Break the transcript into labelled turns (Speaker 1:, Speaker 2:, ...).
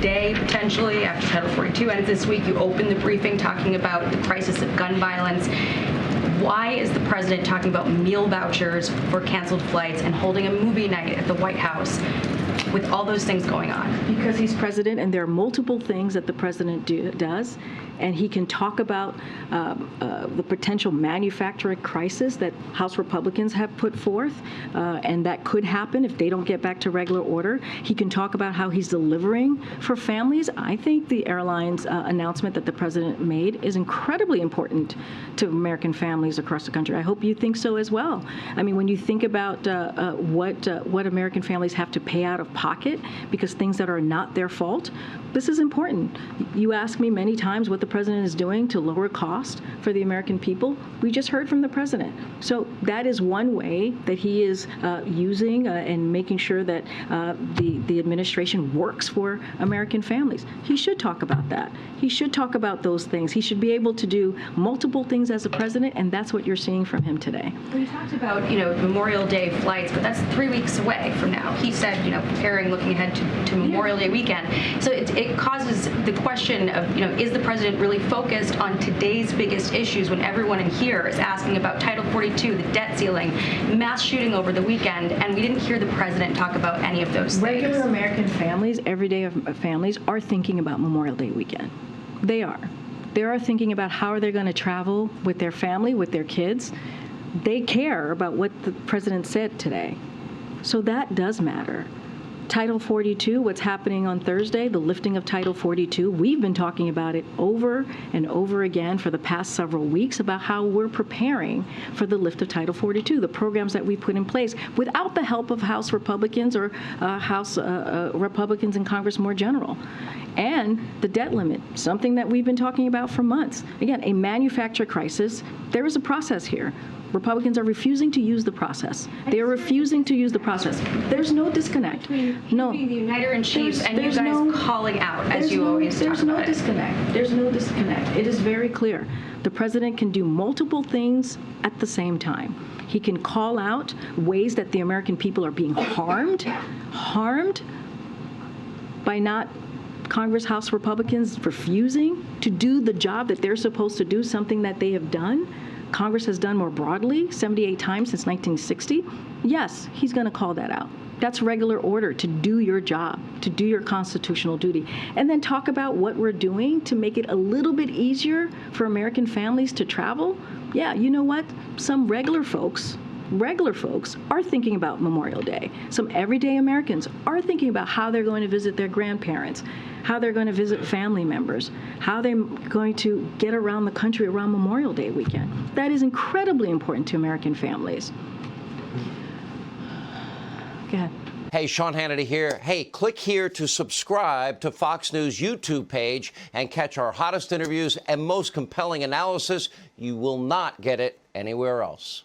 Speaker 1: day, potentially, after Title 42 ends this week. You opened the briefing talking about the crisis of gun violence. Why is the president talking about meal vouchers for canceled flights and holding a movie night at the White House with all those things going on?
Speaker 2: Because he's president, and there are multiple things that the president does, and he can talk about the potential manufacturing crisis that House Republicans have put forth, and that could happen if they don't get back to regular order. He can talk about how he's delivering for families. I think the airlines announcement that the president made is incredibly important to American families across the country. I hope you think so as well. I mean, when you think about what American families have to pay out of pocket because things that are not their fault, this is important. You ask me many times what the president is doing to lower cost for the American people. We just heard from the president. So that is one way that he is using and making sure that the administration works for American families. He should talk about that. He should talk about those things. He should be able to do multiple things as a president, and that's what you're seeing from him today.
Speaker 1: We talked about, Memorial Day flights, but that's 3 weeks away from now. He said, preparing, looking ahead to Memorial Day weekend. So it causes the question of, is the president really focused on today's biggest issues when everyone in here is asking about Title 42, the debt ceiling, mass shooting over the weekend, and we didn't hear the president talk about any of those things.
Speaker 2: Regular American families, everyday families, are thinking about Memorial Day weekend. They are. They are thinking about how are they going to travel with their family, with their kids. They care about what the president said today. So that does matter. Title 42, what's happening on Thursday, the lifting of Title 42, we've been talking about it over and over again for the past several weeks about how we're preparing for the lift of Title 42, the programs that we put in place without the help of House Republicans or House Republicans in Congress more general. And the debt limit, something that we've been talking about for months. Again, a manufacturer crisis, there is a process here. Republicans are refusing to use the process. They are refusing to use the process. There's no disconnect. No.
Speaker 1: The Uniter-in-Chief and you guys calling out, as you always talk about it.
Speaker 2: There's no disconnect. There's no disconnect. It is very clear. The president can do multiple things at the same time. He can call out ways that the American people are being harmed by not Congress, House Republicans refusing to do the job that they're supposed to do, something that they have done. Congress has done more broadly, 78 times since 1960. Yes, he's going to call that out. That's regular order to do your job, to do your constitutional duty. And then talk about what we're doing to make it a little bit easier for American families to travel. Yeah, you know what? Some regular folks are thinking about Memorial Day. Some everyday Americans are thinking about how they're going to visit their grandparents, how they're going to visit family members, how they're going to get around the country around Memorial Day weekend. That is incredibly important to American families. Go ahead.
Speaker 3: Hey, Sean Hannity here. Hey, click here to subscribe to Fox News YouTube page and catch our hottest interviews and most compelling analysis. You will not get it anywhere else.